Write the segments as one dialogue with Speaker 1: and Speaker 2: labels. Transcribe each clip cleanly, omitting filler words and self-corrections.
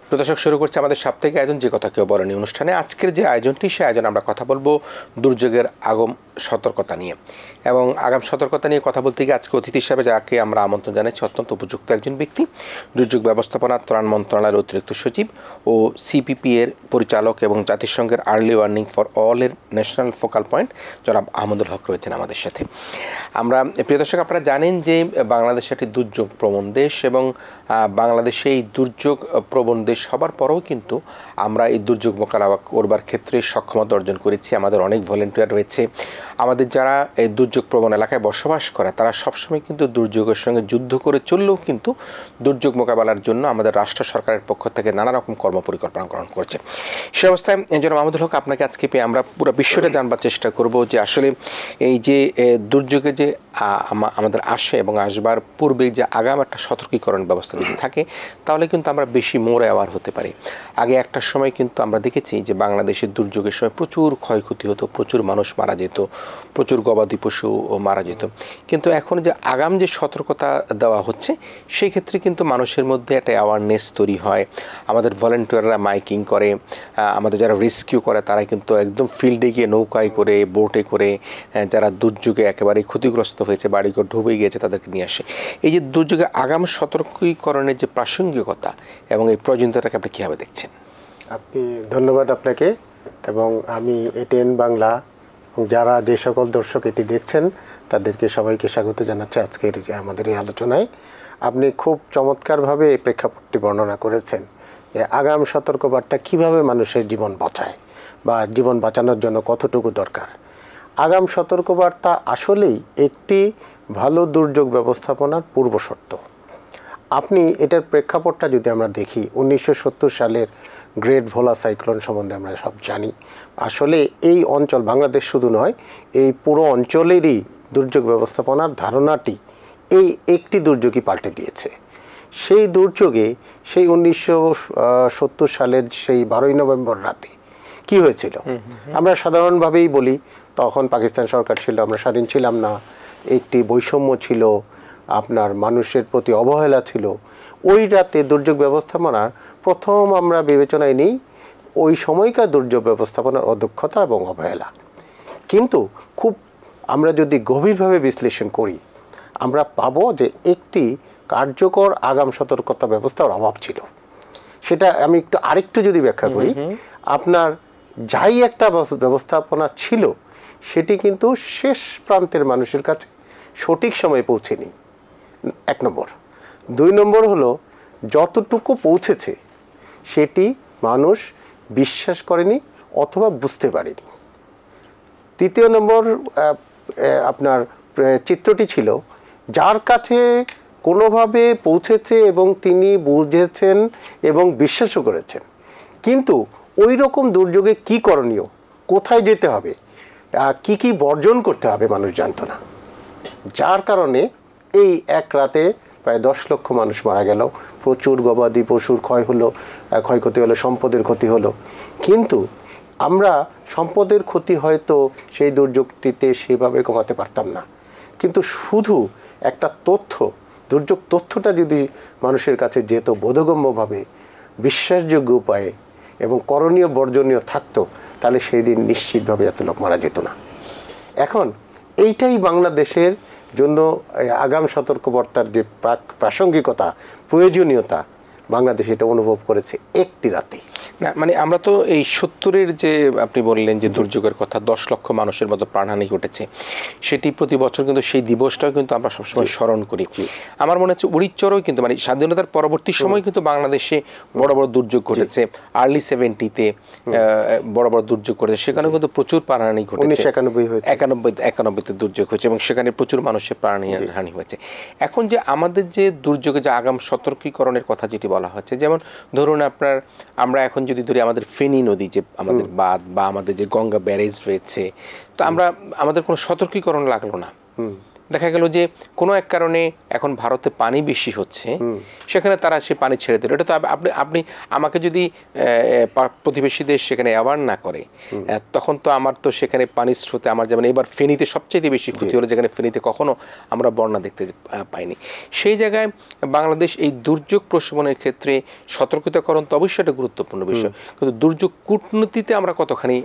Speaker 1: প্রদর্শক শুরু করছে আমাদের সাপ্তাহিক আয়োজন যে কথা কেউ বলেনি অনুষ্ঠানে। আজকের যে আয়োজনটি, সে আয়োজনে আমরা কথা বলবো দুর্যোগের আগম সতর্কতা নিয়ে। এবং আগাম সতর্কতা নিয়ে কথা বলতে গিয়ে আজকে অতিথি হিসাবে যাকে আমরা আমন্ত্রণ জানাচ্ছি, অত্যন্ত উপযুক্ত একজন ব্যক্তি, দুর্যোগ ব্যবস্থাপনা ত্রাণ মন্ত্রণালয়ের অতিরিক্ত সচিব ও সিপিপি এর পরিচালক এবং জাতিসংঘের আর্লি ওয়ার্নিং ফর অল এর ন্যাশনাল ফোকাল পয়েন্ট জনাব আহমদুল হক রয়েছেন আমাদের সাথে। আমরা প্রিয় দর্শক, আপনারা জানেন যে বাংলাদেশ একটি দুর্যোগ প্রবণ দেশ এবং বাংলাদেশে এই দুর্যোগ প্রবণ দেশ হবার পরেও কিন্তু আমরা এই দুর্যোগ মোকাবেলা করবার ক্ষেত্রে সক্ষমতা অর্জন করেছি। আমাদের অনেক ভলেন্টিয়ার রয়েছে। আমাদের যারা এই দুর্যোগ প্রবণ এলাকায় বসবাস করে তারা সবসময় কিন্তু দুর্যোগের সঙ্গে যুদ্ধ করে চললেও কিন্তু দুর্যোগ মোকাবেলার জন্য আমাদের রাষ্ট্র সরকারের পক্ষ থেকে নানা রকম কর্মপরিকল্পনা গ্রহণ করছে। সে অবস্থায় জনাব আহমদুল হক, আপনাকে আজকে পেয়ে আমরা পুরো বিষয়টা জানবার চেষ্টা করব যে আসলে এই যে দুর্যোগে যে আমাদের আসে এবং আসবার পূর্বে যে আগাম একটা সতর্কীকরণ ব্যবস্থা যদি থাকে তাহলে কিন্তু আমরা বেশি মোর অ্যাওয়ার হতে পারি। আগে একটা সময় কিন্তু আমরা দেখেছি যে বাংলাদেশের দুর্যোগের সময় প্রচুর ক্ষয়ক্ষতি হতো, প্রচুর মানুষ মারা যেত, প্রচুর গবাদি পশু মারা যেত। কিন্তু এখন যে আগাম যে সতর্কতা দেওয়া হচ্ছে সেই ক্ষেত্রে কিন্তু মানুষের মধ্যে একটা অ্যাওয়ারনেস তৈরি হয়। আমাদের ভলেন্টিয়াররা মাইকিং করে, আমাদের যারা রেস্কিউ করে তারা কিন্তু একদম ফিল্ডে গিয়ে নৌকায় করে, বোটে করে যারা দুর্যোগে একেবারে ক্ষতিগ্রস্ত হয়েছে, বাড়িঘর ডুবে গিয়েছে, তাদেরকে নিয়ে আসে। এই যে দুর্যোগে আগাম সতর্কীকরণের যে প্রাসঙ্গিকতা এবং এই প্রয়োজনীয়তাকে আপনি কীভাবে দেখছেন?
Speaker 2: আপনি ধন্যবাদ আপনাকে, এবং আমি এটিএন বাংলা যারা যে সকল দর্শক এটি দেখছেন তাদেরকে সবাইকে স্বাগত জানাচ্ছি আজকের আমাদের এই আলোচনায়। আপনি খুব চমৎকারভাবে এই প্রেক্ষাপটটি বর্ণনা করেছেন যে আগাম সতর্কবার্তা কিভাবে মানুষের জীবন বাঁচায় বা জীবন বাঁচানোর জন্য কতটুকু দরকার। আগাম সতর্কবার্তা আসলেই একটি ভালো দুর্যোগ ব্যবস্থাপনার পূর্বশর্ত। আপনি এটার প্রেক্ষাপটটা যদি আমরা দেখি, 1970 সালের গ্রেট ভোলা সাইক্লোন সম্বন্ধে আমরা সব জানি। আসলে এই অঞ্চল, বাংলাদেশ শুধু নয়, এই পুরো অঞ্চলেরই দুর্যোগ ব্যবস্থাপনার ধারণাটি এই একটি দুর্যোগই পাল্টে দিয়েছে। সেই দুর্যোগে সেই 1970 সালের সেই 12ই নভেম্বর রাতে কি হয়েছিল আমরা সাধারণভাবেই বলি, তখন পাকিস্তান সরকার ছিল, আমরা স্বাধীন ছিলাম না, একটি বৈষম্য ছিল, আপনার মানুষের প্রতি অবহেলা ছিল। ওই রাতে দুর্যোগ ব্যবস্থাপনার প্রথম আমরা বিবেচনায় নিই ওই সময়কার দুর্যোগ ব্যবস্থাপনার অদক্ষতা এবং অবহেলা। কিন্তু খুব আমরা যদি গভীরভাবে বিশ্লেষণ করি আমরা পাবো যে একটি কার্যকর আগাম সতর্কতা ব্যবস্থার অভাব ছিল। সেটা আমি আরেকটু যদি ব্যাখ্যা করি, আপনার যাই একটা ব্যবস্থাপনা ছিল সেটি কিন্তু শেষ প্রান্তের মানুষের কাছে সঠিক সময়ে পৌঁছেনি, 1 নম্বর। 2 নম্বর হলো যতটুকু পৌঁছেছে সেটি মানুষ বিশ্বাস করেনি অথবা বুঝতে পারেনি। 3 নম্বর আপনার চিত্রটি ছিল যার কাছে কোনোভাবে পৌঁছেছে এবং তিনি বুঝেছেন এবং বিশ্বাসও করেছেন, কিন্তু ওই রকম দুর্যোগে কী করণীয়, কোথায় যেতে হবে, কি কি বর্জন করতে হবে মানুষ জানত না। যার কারণে এই এক রাতে প্রায় 10 লক্ষ মানুষ মারা গেল, প্রচুর গবাদি পশুর ক্ষয়ক্ষতি হলো, সম্পদের ক্ষতি হলো। কিন্তু আমরা সম্পদের ক্ষতি হয়তো সেই দুর্যোগটিতে সেভাবে কমাতে পারতাম না, কিন্তু শুধু একটা দুর্যোগ তথ্যটা যদি মানুষের কাছে যেত বোধগম্যভাবে, বিশ্বাসযোগ্য উপায়ে এবং করণীয় বর্জনীয় থাকতো, তাহলে সেই দিন নিশ্চিতভাবে এত লোক মারা যেত না। এখন এইটাই বাংলাদেশের জন্য আগাম সতর্কবার্তার যে প্রাসঙ্গিকতা, প্রয়োজনীয়তা, বাংলাদেশ এটা অনুভব করেছে একটি রাতে।
Speaker 1: না মানে আমরা তো এই 70-এর যে আপনি বললেন যে দুর্যোগের কথা, 10 লক্ষ মানুষের মতো প্রাণহানি ঘটেছে, সেটি প্রতি বছর কিন্তু সেই দিবসটাও কিন্তু আমরা সবসময় স্মরণ করি। আমার মনে হচ্ছে উড়িচ্চরও কিন্তু মানে স্বাধীনতার পরবর্তী সময় কিন্তু বাংলাদেশে বড় বড় দুর্যোগ ঘটেছে। আর্লি 70-তে বড় বড় দুর্যোগ ঘটেছে, সেখানেও কিন্তু প্রচুর প্রাণহানি ঘটেছে। 1991-তে দুর্যোগ হয়েছে এবং সেখানে প্রচুর মানুষের প্রাণহানি হয়েছে। এখন যে আমাদের যে দুর্যোগে যে আগাম সতর্কীকরণের কথা যেটি বলা হচ্ছে, যেমন ধরুন আমরা এখন যদি ধরি আমাদের ফেনী নদী যে আমাদের বাঁধ বা আমাদের যে গঙ্গা ব্যারেজ রয়েছে, তো আমাদের কোনো সতর্কীকরণ লাগলো না, দেখা গেল যে কোনো এক কারণে এখন ভারতে পানি বেশি হচ্ছে, সেখানে তারা সে পানি ছেড়ে দিল। এটা তো আপনি আমাকে যদি প্রতিবেশী দেশ সেখানে অ্যাওয়ার না করে, তখন তো আমার তো সেখানে পানির স্রোতে আমার, যেমন এবার ফেনীতে সবচেয়ে বেশি ক্ষতি হলো, যেখানে ফেনীতে কখনো আমরা বন্যা দেখতে পাইনি। সেই জায়গায় বাংলাদেশ এই দুর্যোগ প্রশমনের ক্ষেত্রে সতর্কতাকরণ তো অবশ্যই একটা গুরুত্বপূর্ণ বিষয়, কিন্তু দুর্যোগ কূটনীতিতে আমরা কতখানি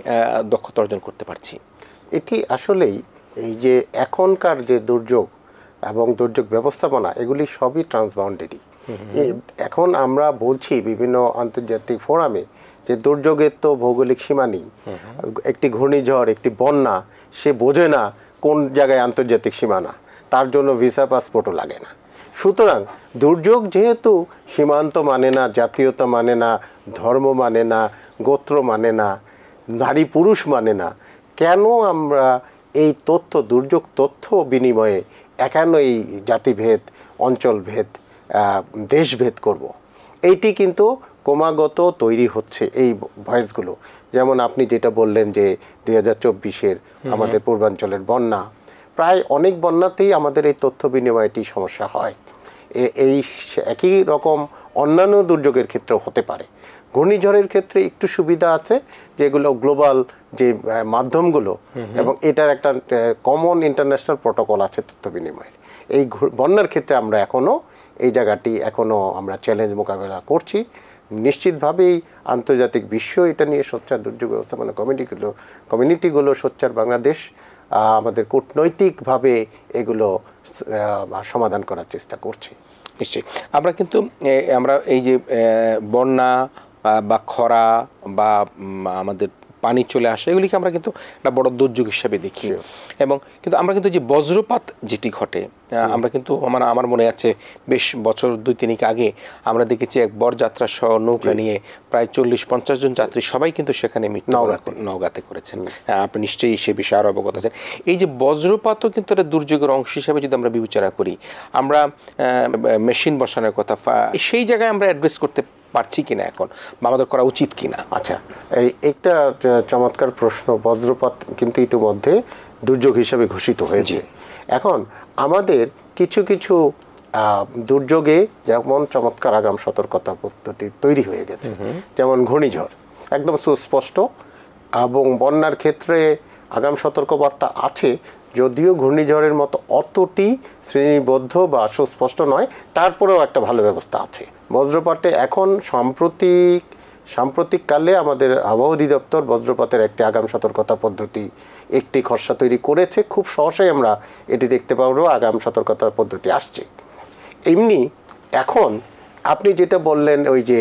Speaker 1: দক্ষতা অর্জন করতে পারছি?
Speaker 2: এটি আসলেই এই যে এখনকার যে দুর্যোগ এবং দুর্যোগ ব্যবস্থাপনা, এগুলি সবই ট্রান্সবাউন্ডারি। এখন আমরা বলছি বিভিন্ন আন্তর্জাতিক ফোরামে যে দুর্যোগের তো ভৌগোলিক সীমা নেই। একটি ঘূর্ণিঝড়, একটি বন্যা, সে বোঝে না কোন জায়গায় আন্তর্জাতিক সীমানা, তার জন্য ভিসা পাসপোর্টও লাগে না। সুতরাং দুর্যোগ যেহেতু সীমান্ত মানে না, জাতীয়তা মানে না, ধর্ম মানে না, গোত্র মানে না, নারী পুরুষ মানে না, কেন আমরা এই তথ্য, দুর্যোগ তথ্য বিনিময়ে কেন এই জাতিভেদ, অঞ্চলভেদ, দেশভেদ করব? এইটি কিন্তু ক্রমাগত তৈরি হচ্ছে এই ভয়েসগুলো। যেমন আপনি যেটা বললেন যে 2024-এর আমাদের পূর্বাঞ্চলের বন্যা, প্রায় অনেক বন্যাতেই আমাদের এই তথ্য বিনিময়টি সমস্যা হয়। এই একই রকম অন্যান্য দুর্যোগের ক্ষেত্রেও হতে পারে। ঘূর্ণিঝড়ের ক্ষেত্রে একটু সুবিধা আছে, যেগুলো গ্লোবাল যে মাধ্যমগুলো, এবং এটার একটা কমন ইন্টারন্যাশনাল প্রটোকল আছে তথ্য বিনিময়ের। এই বন্যার ক্ষেত্রে আমরা এই জায়গাটি আমরা চ্যালেঞ্জ মোকাবেলা করছি। নিশ্চিতভাবেই আন্তর্জাতিক বিশ্ব এটা নিয়ে সোচ্চার, দুর্যোগ ব্যবস্থাপনা কমিউনিটিগুলো সোচ্চার, বাংলাদেশ আমাদের কূটনৈতিকভাবে এগুলো সমাধান করার চেষ্টা করছি।
Speaker 1: নিশ্চয়ই আমরা এই যে বন্যা বা খরা বা আমাদের পানি চলে আসে, এগুলিকে আমরা কিন্তু একটা বড় দুর্যোগ হিসাবে দেখি। এবং কিন্তু আমরা কিন্তু যে বজ্রপাত যেটি ঘটে, আমরা কিন্তু আমার মনে আছে বেশ বছর 2-3 আগে আমরা দেখেছি এক বরযাত্রা সহ নৌকা নিয়ে প্রায় 40-50 জন যাত্রী সবাই কিন্তু সেখানে নওগাঁতে করেছেন। আপনি নিশ্চয়ই সে বিষয়ে আরও অবগত আছেন। এই যে বজ্রপাতও কিন্তু একটা দুর্যোগের অংশ হিসাবে যদি আমরা বিবেচনা করি, আমরা মেশিন বসানোর কথা, সেই জায়গায় আমরা অ্যাড্রেস করতে পারছি কিনা এখন, বা আমাদের করা উচিত কিনা?
Speaker 2: আচ্ছা, একটা চমৎকার প্রশ্ন। বজ্রপাত কিন্তু ইতিমধ্যে দুর্যোগ হিসেবে ঘোষিত হয়েছে। এখন আমাদের কিছু কিছু দুর্যোগে যেমন চমৎকার আগাম সতর্কতা পদ্ধতি তৈরি হয়ে গেছে, যেমন ঘূর্ণিঝড় একদম সুস্পষ্ট, এবং বন্যার ক্ষেত্রে আগাম সতর্কবার্তা আছে, যদিও ঘূর্ণিঝড়ের মতো অতটি শ্রেণীবদ্ধ বা সুস্পষ্ট নয়, তারপরেও একটা ভালো ব্যবস্থা আছে। বজ্রপাতে এখন সাম্প্রতিককালে আমাদের আবহাওয়া অধিদপ্তর বজ্রপাতের একটি আগাম সতর্কতা পদ্ধতি, একটি খসড়া তৈরি করেছে। খুব সহজেই আমরা এটি দেখতে পাবো, আগাম সতর্কতা পদ্ধতি আসছে। এমনি এখন আপনি যেটা বললেন, ওই যে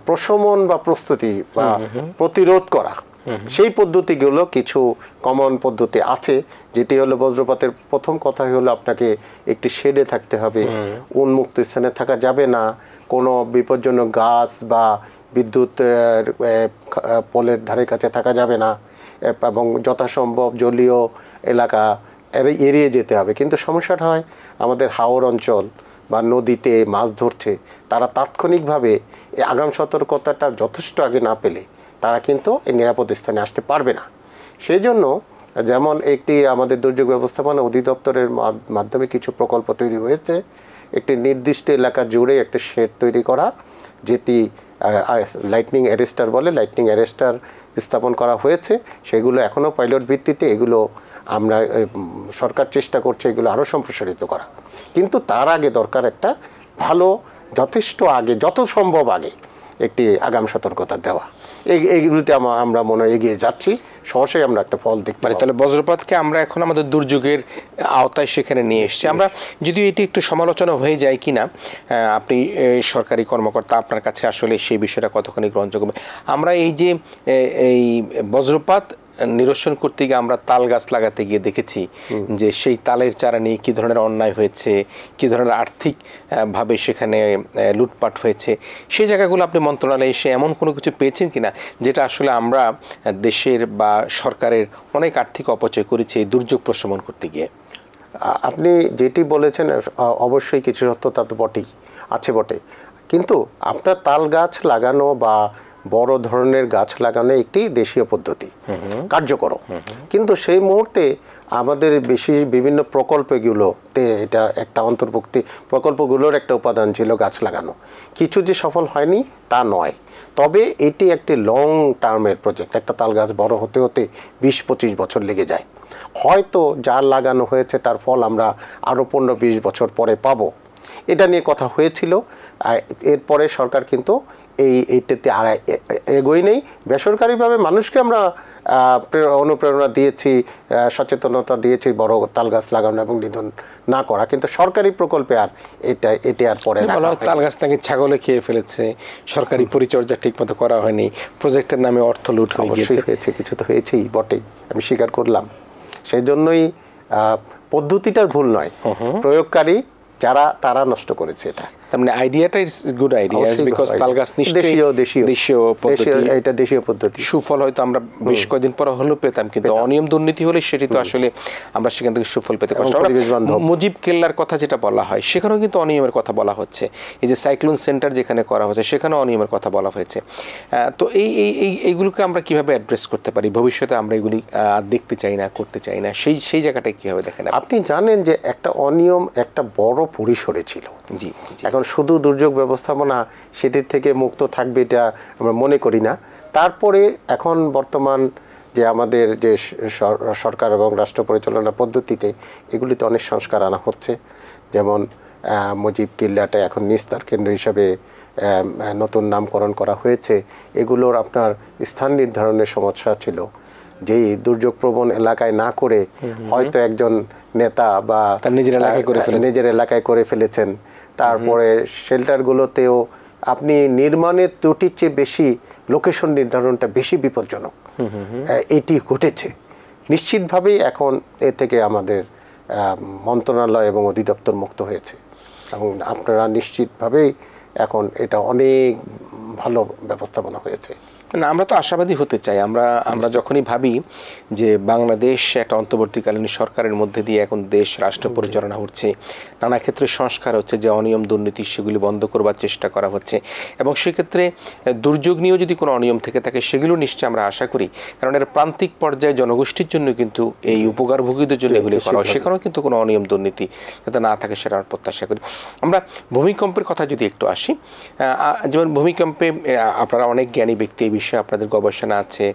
Speaker 2: প্রশমন বা প্রস্তুতি বা প্রতিরোধ করা, সেই পদ্ধতিগুলো কিছু কমন পদ্ধতি আছে। যেটি হলো বজ্রপাতের প্রথম কথাই হলো আপনাকে একটি শেডে থাকতে হবে, উন্মুক্ত স্থানে থাকা যাবে না, কোনো বিপজ্জনক গাছ বা বিদ্যুৎ পোলের ধারে কাছে থাকা যাবে না, এবং যথাসম্ভব জলীয় এলাকা এড়িয়ে যেতে হবে। কিন্তু সমস্যাটা হয় আমাদের হাওর অঞ্চল বা নদীতে মাছ ধরছে, তারা তাৎক্ষণিকভাবে এই আগাম সতর্কতাটা যথেষ্ট আগে না পেলে তারা কিন্তু এই নিরাপদ স্থানে আসতে পারবে না। সেই জন্য যেমন একটি আমাদের দুর্যোগ ব্যবস্থাপনা অধিদপ্তরের মাধ্যমে কিছু প্রকল্প তৈরি হয়েছে, একটি নির্দিষ্ট এলাকা জুড়ে একটা শেড তৈরি করা, যেটি লাইটনিং অ্যারেস্টার বলে, লাইটনিং অ্যারেস্টার স্থাপন করা হয়েছে। সেগুলো এখনও পাইলট ভিত্তিতে, এগুলো আমরা সরকার চেষ্টা করছে এগুলো আরও সম্প্রসারিত করা। কিন্তু তার আগে দরকার একটা ভালো, যথেষ্ট আগে, যত সম্ভব আগে একটি আগাম সতর্কতা দেওয়া। এইগুলিতে আমরা মনে হয় এগিয়ে যাচ্ছি, সহসাই আমরা একটা ফল দেখতে পারি।
Speaker 1: তাহলে বজ্রপাতকে আমরা এখন আমাদের দুর্যোগের আওতায় সেখানে নিয়ে এসেছি। আমরা যদিও এটি একটু সমালোচনা হয়ে যায় কিনা, আপনি সরকারি কর্মকর্তা, আপনার কাছে আসলে সেই বিষয়টা কতখানি গ্রহণযোগ্য? আমরা এই যে এই বজ্রপাত নিরসন করতে গিয়ে আমরা তাল গাছ লাগাতে গিয়ে দেখেছি যে সেই তালের চারা নিয়ে কী ধরনের অন্যায় হয়েছে, কী ধরনের আর্থিকভাবে সেখানে লুটপাট হয়েছে। সেই জায়গাগুলো আপনি মন্ত্রণালয়ে এসে এমন কোনো কিছু পেয়েছেন কিনা যেটা আসলে আমরা দেশের বা সরকারের অনেক আর্থিক অপচয় করেছি এই দুর্যোগ প্রশমন করতে গিয়ে?
Speaker 2: আপনি যেটি বলেছেন অবশ্যই কিছু সত্যতা তো বটেই আছে বটে, কিন্তু আপনার তাল গাছ লাগানো বা বড় ধরনের গাছ লাগানো একটি দেশীয় পদ্ধতি, কার্যকর। কিন্তু সেই মুহূর্তে আমাদের বিভিন্ন প্রকল্পগুলোতে এটা একটা অন্তর্ভুক্তি, প্রকল্পগুলোর একটা উপাদান ছিল গাছ লাগানো। কিছু যে সফল হয়নি তা নয়, তবে এটি একটি লং টার্মের প্রজেক্ট। একটা তাল গাছ বড় হতে হতে 20-25 বছর লেগে যায়। হয়তো যা লাগানো হয়েছে তার ফল আমরা আরও 15-20 বছর পরে পাবো, এটা নিয়ে কথা হয়েছিল। এরপরে সরকার কিন্তু এইটাতে আর এগোই নেই। বেসরকারিভাবে মানুষকে আমরা অনুপ্রেরণা দিয়েছি, সচেতনতা দিয়েছি বড় তাল গাছ লাগানো এবং নিধন না করা, কিন্তু সরকারি প্রকল্পে আর এটি আর পরে
Speaker 1: তাল গাছ নাকি ছাগলে খেয়ে ফেলেছে, সরকারি পরিচর্যা ঠিকমতো করা হয়নি, প্রজেক্টের নামে অর্থ লুট হয়ে
Speaker 2: হয়েছে, কিছু তো হয়েছেই বটেই, আমি স্বীকার করলাম। সেই জন্যই পদ্ধতিটা ভুল নয়, প্রয়োগকারী যারা তারা নষ্ট করেছে এটা।
Speaker 1: তার মানে আইডিয়াটা ইজ গুড আইডিয়া, বিকজ তাল গাছ নিশ্চয়ই দেশীয় পদ্ধতি,
Speaker 2: এটা দেশীয় পদ্ধতি।
Speaker 1: সুফল হয়তো আমরা বেশ কয়েকদিন পর হলেও পেতাম, কিন্তু অনিয়ম দুর্নীতি হলে সেটি তো আসলে আমরা সেখান থেকে সুফল পেতে কষ্ট। মুজিব কেল্লার কথা যেটা বলা হয় সেখানেও কিন্তু অনিয়মের কথা বলা হচ্ছে। এই যে সাইক্লোন সেন্টার যেখানে করা হচ্ছে সেখানেও অনিয়মের কথা বলা হয়েছে। তো এইগুলোকে আমরা কিভাবে অ্যাড্রেস করতে পারি? ভবিষ্যতে আমরা এগুলি দেখতে চাই না, করতে চাই না, সেই জায়গাটায় কিভাবে দেখেন
Speaker 2: আপনি? জানেন যে একটা অনিয়ম একটা বড় পরিসরে ছিল।
Speaker 1: জি,
Speaker 2: এখন শুধু দুর্যোগ ব্যবস্থাপনা সেটির থেকে মুক্ত থাকবে এটা আমরা মনে করি না। তারপরে এখন বর্তমান যে আমাদের যে সরকার এবং রাষ্ট্র পরিচালনা পদ্ধতিতে এগুলিতে অনেক সংস্কার আনা হচ্ছে। যেমন মুজিব কিল্লাটা এখন নিস্তার কেন্দ্র হিসাবে নতুন নামকরণ করা হয়েছে। এগুলোর আপনার স্থান নির্ধারণের সমস্যা ছিল, যেই দুর্যোগ প্রবণ এলাকায় না করে হয়তো একজন নেতা বা নিজের এলাকায় করে ফেলেছেন। তারপরে শেল্টারগুলোতেও আপনি নির্মাণের ত্রুটির চেয়ে বেশি লোকেশন নির্ধারণটা বেশি বিপজ্জনক, এটি ঘটেছে। নিশ্চিতভাবেই এখন এ থেকে আমাদের মন্ত্রণালয় এবং অধিদপ্তর মুক্ত হয়েছে এবং আপনারা নিশ্চিতভাবেই এখন এটা অনেক ভালো ব্যবস্থাপনা হয়েছে।
Speaker 1: না, আমরা তো আশাবাদী হতে চাই। আমরা যখনই ভাবি যে বাংলাদেশ একটা অন্তর্বর্তীকালীন সরকারের মধ্যে দিয়ে এখন দেশ রাষ্ট্র পরিচালনা হচ্ছে, নানা ক্ষেত্রে সংস্কার হচ্ছে, যে অনিয়ম দুর্নীতি সেগুলি বন্ধ করবার চেষ্টা করা হচ্ছে, এবং সেক্ষেত্রে দুর্যোগ নিয়েও যদি কোনো অনিয়ম থেকে থাকে সেগুলো নিশ্চয়ই আমরা আশা করি, কারণ এর প্রান্তিক পর্যায়ে জনগোষ্ঠীর জন্য কিন্তু এই উপকারভোগীদের জন্য এগুলি করা হয়, সেখানেও কিন্তু কোনো অনিয়ম দুর্নীতি যাতে না থাকে সেটা আমরা প্রত্যাশা করি। আমরা ভূমিকম্পের কথা যদি একটু আসি, যেমন ভূমিকম্পে আপনারা অনেক জ্ঞানী ব্যক্তি, এই বিষয়ে আপনাদের গবেষণা আছে,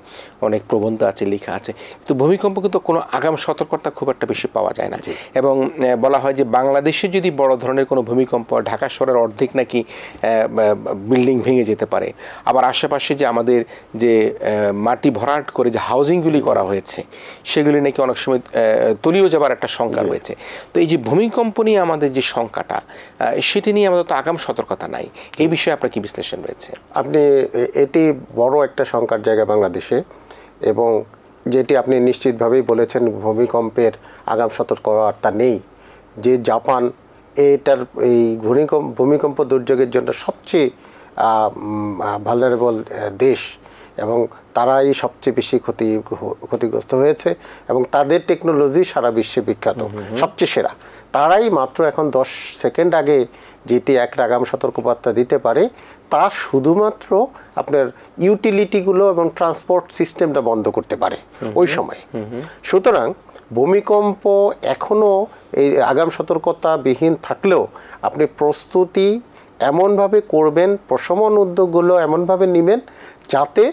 Speaker 1: অনেক প্রবন্ধ আছে, লেখা আছে, কিন্তু ভূমিকম্প কিন্তু কোনো আগাম সতর্কতা খুব একটা বেশি পাওয়া যায় না। এবং বলা হয় যে বাংলাদেশে যদি বড় ধরনের কোনো ভূমিকম্প, ঢাকা শহরের অর্ধেক নাকি বিল্ডিং ভেঙে যেতে পারে, আবার আশেপাশে যে আমাদের যে মাটি ভরাট করে যে হাউজিংগুলি করা হয়েছে সেগুলি নাকি অনেক সময় তলিয়ে যাবার একটা শঙ্কা রয়েছে। তো এই যে ভূমিকম্প নিয়ে আমাদের যে শঙ্কাটা, সেটি নিয়ে আমাদের তো আগাম সতর্কতা নাই, এই বিষয়ে আপনার কি বিশ্লেষণ রয়েছে?
Speaker 2: আপনি এটি বড় একটা শঙ্কার জায়গা বাংলাদেশে, এবং যেটি আপনি নিশ্চিতভাবেই বলেছেন, ভূমিকম্পের আগাম সতর্কতা নেই। যে জাপান এটার এই ভূমিকম্প দুর্যোগের জন্য সবচেয়ে ভালনারেবল দেশ, এবং তারাই সবচেয়ে বেশি ক্ষতিগ্রস্ত হয়েছে, এবং তাদের টেকনোলজি সারা বিশ্বে বিখ্যাত, সবচেয়ে সেরা। তারাই মাত্র এখন 10 সেকেন্ড আগে যেটি একটা আগাম সতর্কবার্তা দিতে পারে, তা শুধুমাত্র আপনার ইউটিলিটিগুলো এবং ট্রান্সপোর্ট সিস্টেমটা বন্ধ করতে পারে ওই সময়। সুতরাং ভূমিকম্প এখনও এই আগাম সতর্কতাবিহীন থাকলেও আপনি প্রস্তুতি এমনভাবে করবেন, প্রশমন উদ্যোগগুলো এমনভাবে নেবেন যাতে,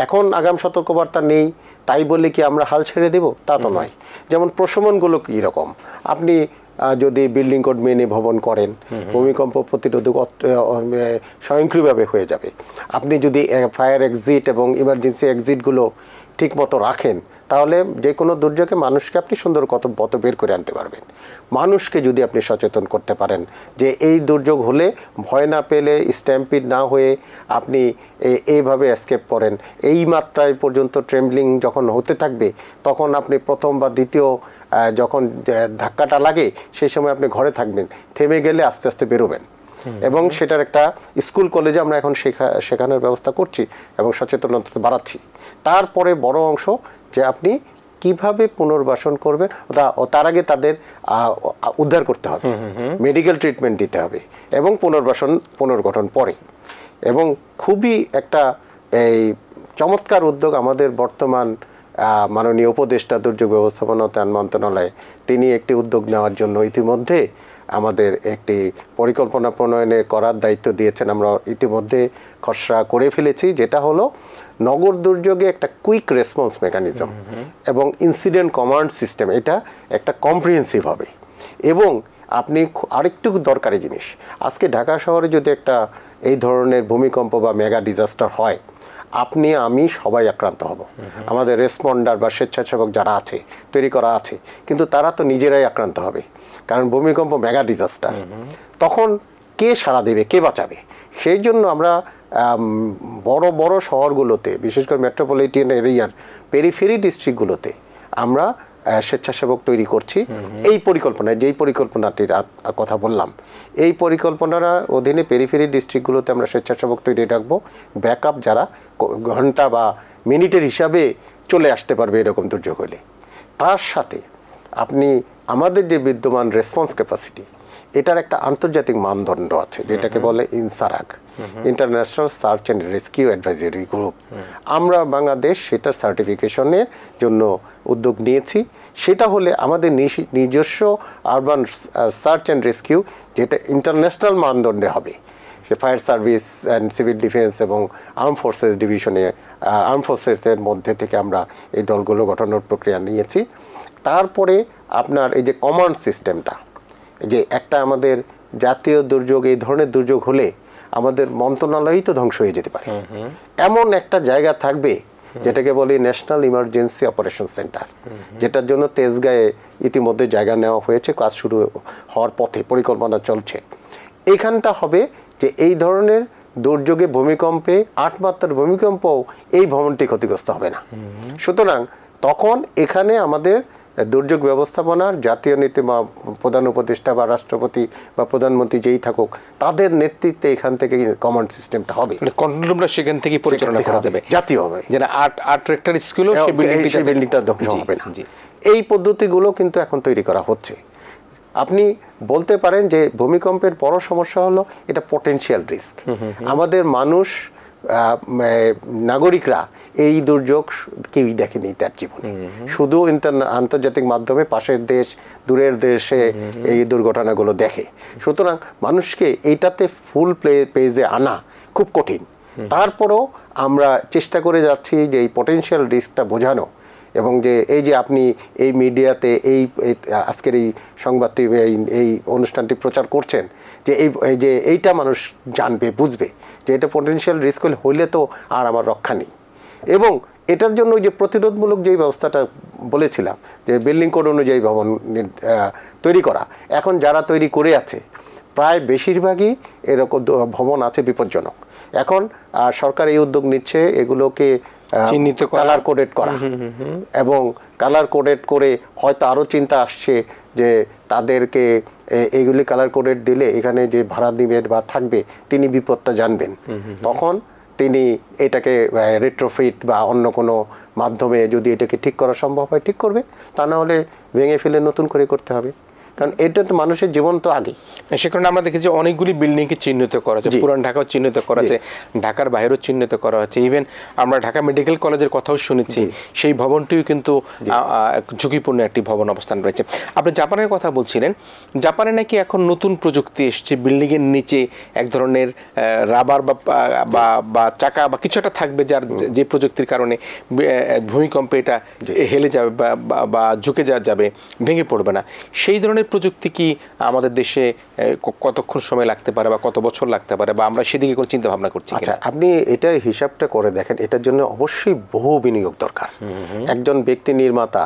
Speaker 2: এখন আগাম সতর্কবার্তা নেই তাই বলে কি আমরা হাল ছেড়ে দেব, তা তো নয়। যেমন প্রশমনগুলো কীরকম, আপনি যদি বিল্ডিং কোড মেনে ভবন করেন, ভূমিকম্প প্রতিরোধক স্বয়ংক্রিয়ভাবে হয়ে যাবে। আপনি যদি ফায়ার এক্সিট এবং ইমার্জেন্সি এক্সিটগুলো ঠিকমতো রাখেন, তাহলে যে কোনো দুর্যোগে মানুষকে আপনি সুন্দর পথ বের করে আনতে পারবেন। মানুষকে যদি আপনি সচেতন করতে পারেন যে এই দুর্যোগ হলে ভয় না পেলে, স্ট্যাম্পিড না হয়ে আপনি এইভাবে এসকেপ করেন, এই মাত্রায় পর্যন্ত ট্রেমব্লিং যখন হতে থাকবে, তখন আপনি প্রথম বা দ্বিতীয় যখন ধাক্কাটা লাগে সেই সময় আপনি ঘরে থাকবেন, থেমে গেলে আস্তে আস্তে বেরোবেন। এবং সেটার একটা স্কুল কলেজে আমরা এখন শেখানোর ব্যবস্থা করছি এবং সচেতনতা বাড়াচ্ছি। তারপরে বড় অংশ যে আপনি কিভাবে পুনর্বাসন করবেন, তার আগে তাদের উদ্ধার করতে হবে, মেডিকেল ট্রিটমেন্ট দিতে হবে, এবং পুনর্গঠন পরে। এবং খুবই একটা এই চমৎকার উদ্যোগ আমাদের বর্তমান মাননীয় উপদেষ্টা দুর্যোগ ব্যবস্থাপনা মন্ত্রণালয়ে তিনি একটি উদ্যোগ নেওয়ার জন্য ইতিমধ্যে আমাদের একটি পরিকল্পনা প্রণয়নে করার দায়িত্ব দিয়েছেন। আমরা ইতিমধ্যে খসড়া করে ফেলেছি, যেটা হলো নগর দুর্যোগে একটা কুইক রেসপন্স মেকানিজম এবং ইনসিডেন্ট কমান্ড সিস্টেম, এটা একটা কম্প্রিহেন্সিভ হবে। এবং আপনি আরেকটু দরকারি জিনিস, আজকে ঢাকা শহরে যদি একটা এই ধরনের ভূমিকম্প বা মেগা ডিজাস্টার হয়, আপনি আমি সবাই আক্রান্ত হব। আমাদের রেসপন্ডার বা স্বেচ্ছাসেবক যারা আছে তৈরি করা আছে, কিন্তু তারা তো নিজেরাই আক্রান্ত হবে, কারণ ভূমিকম্প মেগা ডিজাস্টার। তখন কে সাড়া দেবে, কে বাঁচাবে? সেই জন্য আমরা বড় বড় শহরগুলোতে, বিশেষ করে মেট্রোপলিটন এরিয়ার পেরিফেরি ডিস্ট্রিক্টগুলোতে আমরা স্বেচ্ছাসেবক তৈরি করছি। এই পরিকল্পনায়, যেই পরিকল্পনাটির কথা বললাম, এই পরিকল্পনার অধীনে পেরিফেরি ডিস্ট্রিক্টগুলোতে আমরা স্বেচ্ছাসেবক তৈরি রাখবো, ব্যাকআপ যারা ঘন্টা বা মিনিটের হিসাবে চলে আসতে পারবে এরকম দুর্যোগ হলে। তার সাথে আপনি আমাদের যে বিদ্যমান রেসপন্স ক্যাপাসিটি, এটার একটা আন্তর্জাতিক মানদণ্ড আছে, যেটাকে বলে INSARAG, international search and rescue advisory group. আমরা বাংলাদেশ সেটার সার্টিফিকেশনের জন্য উদ্যোগ নিয়েছি। সেটা হলে আমাদের নিজস্ব আরবান সার্চ অ্যান্ড রেস্কিউ, যেটা ইন্টারন্যাশনাল মানদণ্ডে হবে। সে fire service and civil defence এবং আর্ম ফোর্সেস ডিভিশনে, আর্ম ফোর্সেসের মধ্যে থেকে আমরা এই দলগুলো গঠনের প্রক্রিয়া নিয়েছি। তারপরে আপনার এই যে কমান্ড সিস্টেমটা, যে একটা আমাদের জাতীয় দুর্যোগ, এই ধরনের দুর্যোগ হলে আমাদের মন্ত্রণালয়ই তো ধ্বংস হয়ে যেতে পারে, এমন একটা জায়গা থাকবে যেটাকে বলি ন্যাশনাল ইমার্জেন্সি অপারেশন সেন্টার, যেটার জন্য তেজগাঁয়ে ইতিমধ্যে জায়গা নেওয়া হয়েছে, কাজ শুরু হওয়ার পথে, পরিকল্পনা চলছে। এইখানটা হবে যে এই ধরনের দুর্যোগে, ভূমিকম্পে, 8 মাত্রার ভূমিকম্পও এই ভবনটি ক্ষতিগ্রস্ত হবে না। সুতরাং তখন এখানে আমাদের দুর্যোগ ব্যবস্থাপনার জাতীয় নীতি বা প্রধান উপদেষ্টা বা রাষ্ট্রপতি বা প্রধানমন্ত্রী যেই থাকুক, তাদের নেতৃত্বে এখান থেকে কমান্ড সিস্টেমটা হবে,
Speaker 1: কন্ট্রোল রুমটা সেখান থেকে পরিচালনা করা যাবে,
Speaker 2: জাতীয় হবে।
Speaker 1: যেন 8 রেক্টর স্কুলও সেই
Speaker 2: বিল্ডিংটা ধ্বংস হবে না। এই পদ্ধতিগুলো কিন্তু এখন তৈরি করা হচ্ছে। আপনি বলতে পারেন যে ভূমিকম্পের বড় সমস্যা হলো এটা পটেনশিয়াল রিস্ক। আমাদের মানুষ, নাগরিকরা এই দুর্যোগ কেউই দেখেনি তার জীবনে, শুধু আন্তর্জাতিক মাধ্যমে পাশের দেশ, দূরের দেশে এই দুর্ঘটনাগুলো দেখে। সুতরাং মানুষকে এইটাতে ফুল পেজে আনা খুব কঠিন। তারপরও আমরা চেষ্টা করে যাচ্ছি যে এই পটেনশিয়াল রিস্কটা বোঝানো, এবং যে এই যে আপনি এই মিডিয়াতে এই আজকের এই সংবাদটি, এই অনুষ্ঠানটি প্রচার করছেন, যে এই যে এইটা মানুষ জানবে, বুঝবে যে এটা পটেনশিয়াল রিস্ক হইলে তো আর আমার রক্ষা নেই। এবং এটার জন্য ওই যে প্রতিরোধমূলক যেই ব্যবস্থাটা বলেছিলাম, যে বিল্ডিং কোড অনুযায়ী ভবন তৈরি করা, এখন যারা তৈরি করে আছে প্রায় বেশিরভাগই এরকম ভবন আছে বিপজ্জনক। এখন সরকার এই উদ্যোগ নিচ্ছে এগুলোকে চিহ্নিত, কালার কোডেড করা, এবং কালার কোডেড করে হয়তো আরও চিন্তা আসছে যে তাদেরকে এইগুলি কালার কোডেড দিলে এখানে যে ভাড়া দিবে বা থাকবে তিনি বিপদটা জানবেন, তখন তিনি এটাকে রেট্রোফিট বা অন্য কোনো মাধ্যমে যদি এটাকে ঠিক করা সম্ভব হয় ঠিক করবে, তা না হলে ভেঙে ফেলে নতুন করে করতে হবে, কারণ এটা তো মানুষের জীবন তো আগে।
Speaker 1: সে কারণে আমরা দেখি যে অনেকগুলি বিল্ডিংকে চিহ্নিত করা হয়েছে, পুরান ঢাকাও চিহ্নিত করা হয়েছে, ঢাকার বাইরেও চিহ্নিত করা হয়েছে। ইভেন আমরা ঢাকা মেডিকেল কলেজের কথাও শুনেছি, সেই ভবনটিও কিন্তু ঝুঁকিপূর্ণ একটি ভবন অবস্থান রয়েছে। আপনি জাপানের কথা বলছিলেন, জাপানে নাকি এখন নতুন প্রযুক্তি এসছে, বিল্ডিংয়ের নিচে এক ধরনের রাবার বা চাকা বা কিছু একটা থাকবে, যার যে প্রযুক্তির কারণে ভূমিকম্পে এটা হেলে যাবে বা ঝুঁকে যাবে, ভেঙে পড়বে না। সেই ধরনের প্রযুক্তি কি আমাদের দেশে কতক্ষণ সময় লাগতে পারে বা কত বছর লাগতে পারে, বা আমরা সেদিকে কোনো চিন্তা ভাবনা করছি?
Speaker 2: আচ্ছা, আপনি এটা হিসাবটা করে দেখেন, এটার জন্য অবশ্যই বহু বিনিয়োগ দরকার। একজন ব্যক্তি নির্মাতা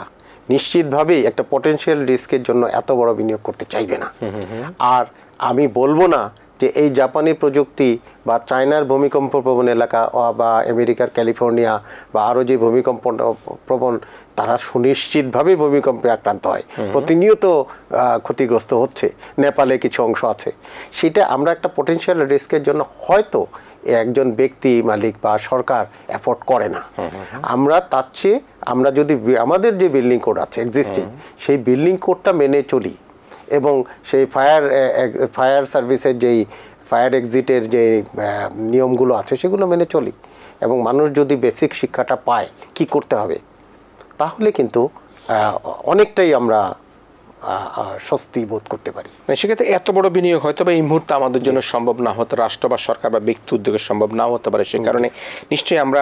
Speaker 2: নিশ্চিতভাবেই একটা পটেনশিয়াল রিস্কের জন্য এত বড় বিনিয়োগ করতে চাইবে না। আর আমি বলবো না যে এই জাপানি প্রযুক্তি বা চায়নার ভূমিকম্প প্রবণ এলাকা বা আমেরিকার ক্যালিফোর্নিয়া বা আরও যে ভূমিকম্প প্রবণ, তারা সুনিশ্চিতভাবে ভূমিকম্পে আক্রান্ত হয়, প্রতিনিয়ত ক্ষতিগ্রস্ত হচ্ছে, নেপালে কিছু অংশ আছে। সেটা আমরা একটা পটেনশিয়াল রিস্কের জন্য হয়তো একজন ব্যক্তি মালিক বা সরকার অ্যাফোর্ড করে না। আমরা তার চেয়ে আমরা যদি আমাদের যে বিল্ডিং কোড আছে এক্সিস্টিং, সেই বিল্ডিং কোডটা মেনে চলি, এবং সেই ফায়ার সার্ভিসের যেই ফায়ার এক্সিটের যে নিয়মগুলো আছে সেগুলো মেনে চলি এবং মানুষ যদি বেসিক শিক্ষাটা পায় কি করতে হবে, তাহলে কিন্তু অনেকটাই আমরা স্বস্তি বোধ করতে পারি।
Speaker 1: সেক্ষেত্রে এত বড় বিনিয়োগ হয়তো বা এই মুহূর্তে আমাদের জন্য সম্ভব না হতে, রাষ্ট্র বা সরকার বা ব্যক্তি উদ্যোগে সম্ভব নাও হতে পারে। সে কারণে নিশ্চয়ই আমরা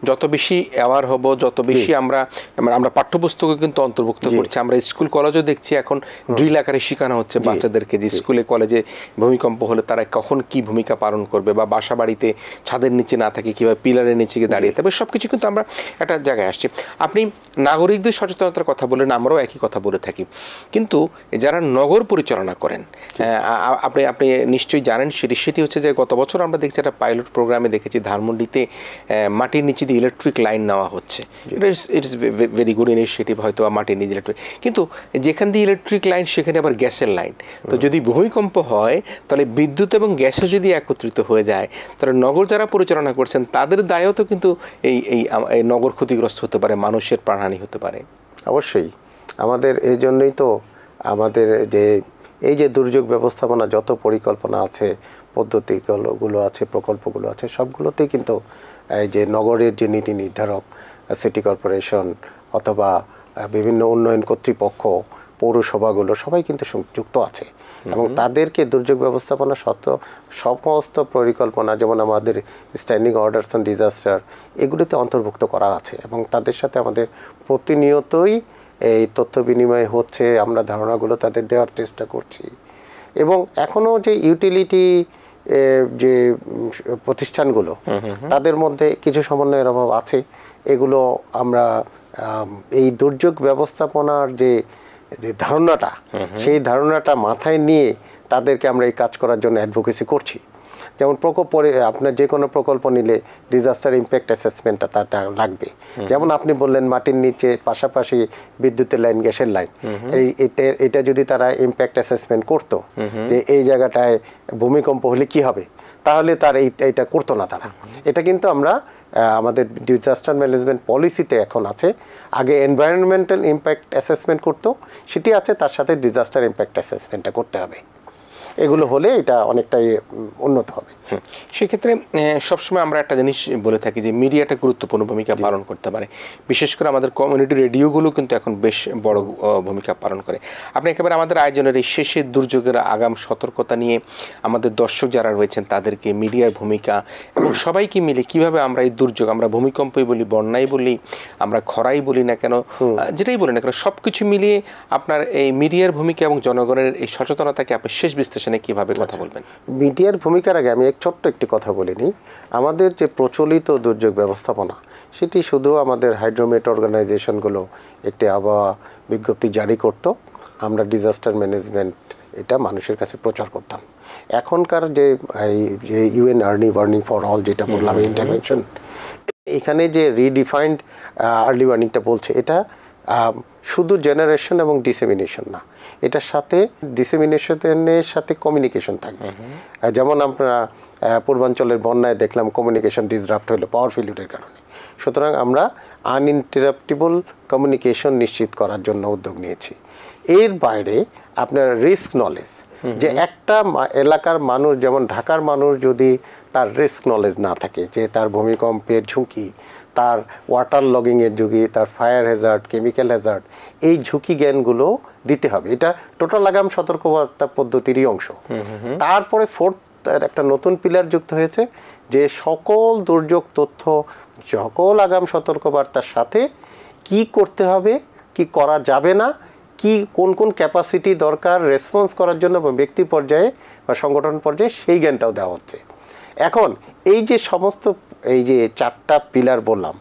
Speaker 1: যত বেশি অ্যাওয়ার হব, যত বেশি আমরা পাঠ্যপুস্তকে কিন্তু অন্তর্ভুক্ত করছি, আমরা স্কুল কলেজও দেখছি এখন ড্রিল আকারে শেখানো হচ্ছে বাচ্চাদেরকে যে স্কুলে কলেজে ভূমিকম্প হলে তারা কখন কি ভূমিকা পালন করবে, বা বাসা বাড়িতে ছাদের নিচে না থাকে কিভাবে পিলারের নিচে গিয়ে দাঁড়িয়ে থাকবে, সব কিছু কিন্তু আমরা একটা জায়গায় আসছি। আপনি নাগরিকদের সচেতনতার কথা বলেন, আমরাও একই কথা বলে থাকি, কিন্তু যারা নগর পরিচালনা করেন আপনি নিশ্চয়ই জানেন সেটি হচ্ছে যে গত বছর আমরা দেখছি একটা পাইলট প্রোগ্রামে দেখেছি ধানমন্ডিতে মাটির নিচে দিয়ে ইলেকট্রিক লাইন নেওয়া হচ্ছে। ইটস ভেরি গুড ইনিশিয়েটিভ, হয়তো মাটির নিচে ইলেকট্রিক, কিন্তু যেখান দিয়ে ইলেকট্রিক লাইন সেখানে আবার গ্যাসের লাইন। তো যদি ভূমিকম্প হয় তাহলে বিদ্যুৎ এবং গ্যাসে যদি একত্রিত হয়ে যায় তাহলে নগর যারা পরিচালনা করছেন তাদের দায়ও তো কিন্তু এই নগর ক্ষতিগ্রস্ত হতে পারে, মানুষের প্রাণহানি হতে পারে।
Speaker 2: অবশ্যই আমাদের এই জন্যই তো আমাদের এই যে দুর্যোগ ব্যবস্থাপনা যত পরিকল্পনা আছে, পদ্ধতিগুলো আছে, প্রকল্পগুলো আছে, সবগুলোতেই কিন্তু এই যে নগরের যে নীতি নির্ধারক, সিটি কর্পোরেশন অথবা বিভিন্ন উন্নয়ন কর্তৃপক্ষ, পৌরসভাগুলো সবাই কিন্তু যুক্ত আছে এবং তাদেরকে দুর্যোগ ব্যবস্থাপনা সমস্ত পরিকল্পনা, যেমন আমাদের স্ট্যান্ডিং অর্ডারস অন ডিজাস্টার, এগুলিতে অন্তর্ভুক্ত করা আছে এবং তাদের সাথে আমাদের প্রতিনিয়তই এই তথ্য বিনিময় হচ্ছে, আমরা ধারণাগুলো তাদের দেওয়ার চেষ্টা করছি। এবং এখনও যে ইউটিলিটি যে প্রতিষ্ঠানগুলো তাদের মধ্যে কিছু সমন্বয়ের অভাব আছে, এগুলো আমরা এই দুর্যোগ ব্যবস্থাপনার যে ধারণাটা, সেই ধারণাটা মাথায় নিয়ে তাদেরকে আমরা এই কাজ করার জন্য অ্যাডভোকেসি করছি। যেমন আপনার যে কোনো প্রকল্প নিলে ডিজাস্টার ইম্প্যাক্ট অ্যাসেসমেন্টটা তাতে লাগবে। যেমন আপনি বললেন মাটির নিচে পাশাপাশি বিদ্যুতের লাইন, গ্যাসের লাইন, এটা যদি তারা ইম্প্যাক্ট অ্যাসেসমেন্ট করতো যে এই জায়গাটায় ভূমিকম্প হলে কি হবে, তাহলে তার এইটা করতো না তারা। এটা কিন্তু আমরা আমাদের ডিজাস্টার ম্যানেজমেন্ট পলিসিতে এখন আছে। আগে এনভায়রনমেন্টাল ইম্প্যাক্ট অ্যাসেসমেন্ট করতো, সেটি আছে, তার সাথে ডিজাস্টার ইম্প্যাক্ট অ্যাসেসমেন্টটা করতে হবে। এগুলো হলে এটা অনেকটাই উন্নত হবে।
Speaker 1: সেক্ষেত্রে সবসময় আমরা একটা জিনিস বলে থাকি যে মিডিয়াটা গুরুত্বপূর্ণ ভূমিকা পালন করতে পারে, বিশেষ করে আমাদের কমিউনিটি রেডিওগুলো কিন্তু এখন বেশ বড় ভূমিকা পালন করে। আপনি একেবারে আমাদের আয়োজনের এই শেষের দুর্যোগের আগাম সতর্কতা নিয়ে আমাদের দর্শক যারা রয়েছেন তাদেরকে মিডিয়ার ভূমিকা এবং সবাইকে মিলে কিভাবে আমরা এই দুর্যোগ, আমরা ভূমিকম্পই বলি, বন্যাই বলি, আমরা খরাই বলি না কেন, যেটাই বলি না কেন, সব কিছু মিলিয়ে আপনার এই মিডিয়ার ভূমিকা এবং জনগণের এই সচেতনতাকে আপনি শেষ বিশ্লেষণে কিভাবে কথা বলবেন?
Speaker 2: মিডিয়ার ভূমিকার আগে আমি ছোট্ট একটি কথা বলিনি। আমাদের যে প্রচলিত দুর্যোগ ব্যবস্থাপনা, সেটি শুধু আমাদের হাইড্রোমেট অর্গানাইজেশনগুলো একটি আবহাওয়া বিজ্ঞপ্তি জারি করত, আমরা ডিজাস্টার ম্যানেজমেন্ট এটা মানুষের কাছে প্রচার করতাম। এখনকার যে UN early warning for all যেটা বললাম, ইন্টারভেনশন, এখানে যে রিডিফাইন্ড আর্লি ওয়ার্নিংটা বলছে, এটা শুধু জেনারেশন এবং ডিসেমিনেশন না, এটার সাথে ডিসেমিনেশনের সাথে কমিউনিকেশন থাকবে। যেমন আমরা পূর্বাঞ্চলের বন্যায় দেখলাম কমিউনিকেশন ডিসরাপ্ট হলো পাওয়ার ফেলিউরের কারণে। সুতরাং আমরা আনইন্টারাপ্টেবল কমিউনিকেশন নিশ্চিত করার জন্য উদ্যোগ নিয়েছি। এর বাইরে আপনার রিস্ক নলেজ, যে একটা এলাকার মানুষ, যেমন ঢাকার মানুষ যদি তার রিস্ক নলেজ না থাকে, যে তার ভূমিকম্পের ঝুঁকি, তার ওয়াটার লগিংয়ের ঝুঁকি, তার ফায়ার হ্যাজার্ড, কেমিক্যাল হ্যাজার্ড, এই ঝুঁকি জ্ঞানগুলো দিতে হবে। এটা টোটাল আগাম সতর্কবার্তা পদ্ধতিরই অংশ। তারপরে ফোর্থ একটা নতুন পিলার যুক্ত হয়েছে, যে সকল দুর্যোগ তথ্য, সকল আগাম সতর্কবার্তার সাথে কি করতে হবে, কি করা যাবে না, কি কোন কোন ক্যাপাসিটি দরকার রেসপন্স করার জন্য বা ব্যক্তি পর্যায়ে বা সংগঠন পর্যায়ে, সেই জ্ঞানটাও দেওয়া হচ্ছে। এখন এই যে সমস্ত এই যে 4টা পিলার বললাম,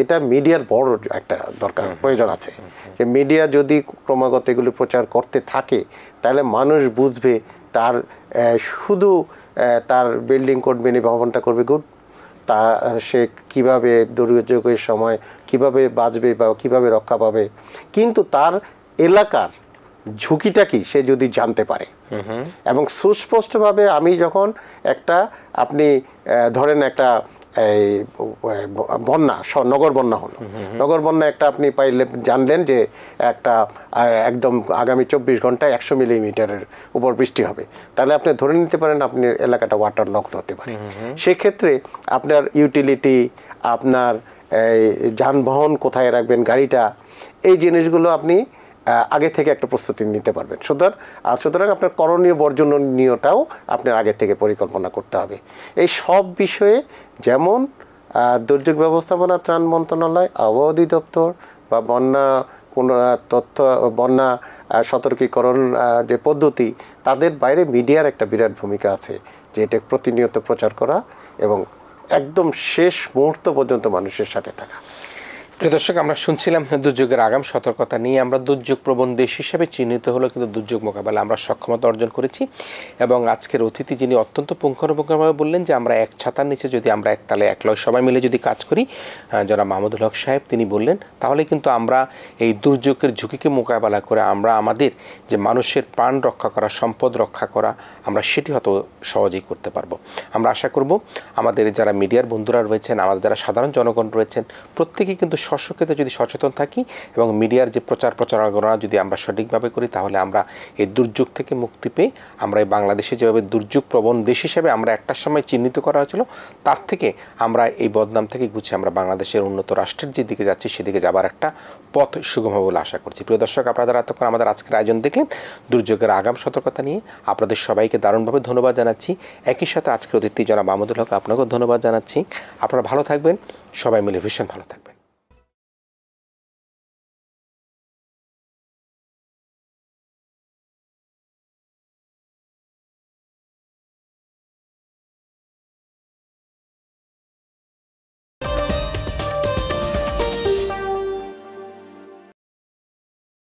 Speaker 2: এটা মিডিয়ার বড় একটা দরকার প্রয়োজন আছে। যে মিডিয়া যদি ক্রমাগত এগুলি প্রচার করতে থাকে, তাহলে মানুষ বুঝবে তার শুধু তার বিল্ডিং কোড মেনে ভবনটা করবে গুড, তা সে কিভাবে দুর্যোগের সময় কিভাবে বাঁচবে বা কিভাবে রক্ষা পাবে, কিন্তু তার এলাকার ঝুঁকিটা কি সে যদি জানতে পারে এবং সুস্পষ্টভাবে, আমি যখন আপনি ধরেন একটা এই বন্যা নগর বন্যা হলো, নগর বন্যা একটা আপনি পাইলে জানলেন যে একটা একদম আগামী 24 ঘন্টায় 100 মিলিমিটারের উপর বৃষ্টি হবে, তাহলে আপনি ধরে নিতে পারেন আপনি এলাকাটা ওয়াটার লকড হতে পারে। সেক্ষেত্রে আপনার ইউটিলিটি, আপনার এই যানবাহন কোথায় রাখবেন গাড়িটা, এই জিনিসগুলো আপনি আগে থেকে একটা প্রস্তুতি নিতে পারবেন। সুতরাং আপনার করণীয় বর্জনীয়টাও আপনার আগে থেকে পরিকল্পনা করতে হবে। এই সব বিষয়ে যেমন দুর্যোগ ব্যবস্থাপনা ত্রাণ মন্ত্রণালয়, আবহাওয়া অধিদপ্তর বা বন্যা সতর্কীকরণ যে পদ্ধতি, তাদের বাইরে মিডিয়ার একটা বিরাট ভূমিকা আছে, যে এটা প্রতিনিয়ত প্রচার করা এবং একদম শেষ মুহূর্ত পর্যন্ত মানুষের সাথে থাকা।
Speaker 1: প্রিয় দর্শক, আমরা শুনছিলাম দুর্যোগের আগাম সতর্কতা নিয়ে। আমরা দুর্যোগ প্রবণ দেশ হিসেবে চিহ্নিত হলো, কিন্তু দুর্যোগ মোকাবেলা আমরা সক্ষমতা অর্জন করেছি। এবং আজকের অতিথি যিনি অত্যন্ত পুঙ্খানুপুঙ্খভাবে বললেন যে আমরা এক ছাতার নিচে যদি আমরা এক তালে একলয় সবাই মিলে যদি কাজ করি, যারা মাহমুদুল হক সাহেব তিনি বললেন, তাহলে কিন্তু আমরা এই দুর্যোগের ঝুঁকিকে মোকাবেলা করে আমরা আমাদের যে মানুষের প্রাণ রক্ষা করা, সম্পদ রক্ষা করা, আমরা সেটি হয়তো সহজেই করতে পারবো। আমরা আশা করব আমাদের যারা মিডিয়ার বন্ধুরা রয়েছেন, আমাদের যারা সাধারণ জনগণ রয়েছেন, প্রত্যেকেই কিন্তু স্বস্বক্ষেত্রে যদি সচেতন থাকি এবং মিডিয়ার যে প্রচারণা যদি আমরা সঠিকভাবে করি, তাহলে আমরা এই দুর্যোগ থেকে মুক্তি পেয়ে আমরা এই বাংলাদেশে যেভাবে দুর্যোগ প্রবণ দেশ হিসেবে আমরা একটা সময় চিহ্নিত করা হয়েছিল, তার থেকে আমরা এই বদনাম থেকে গুছিয়ে আমরা বাংলাদেশের উন্নত রাষ্ট্রের যে দিকে যাচ্ছি সেদিকে যাবার একটা পথ সুগম হবে বলে আশা করছি। প্রিয় দর্শক, আপনারা যারা এতক্ষণ আমাদের আজকের আয়োজন দেখলেন দুর্যোগের আগাম সতর্কতা নিয়ে, আপনাদের সবাইকে দারুণভাবে ধন্যবাদ জানাচ্ছি। একই সাথে আজকের অতিথি জনাব মাহমুদুল হক, আপনাকেও ধন্যবাদ জানাচ্ছি। আপনারা ভালো থাকবেন, সবাই মিলে ভীষণ ভালো থাকবেন।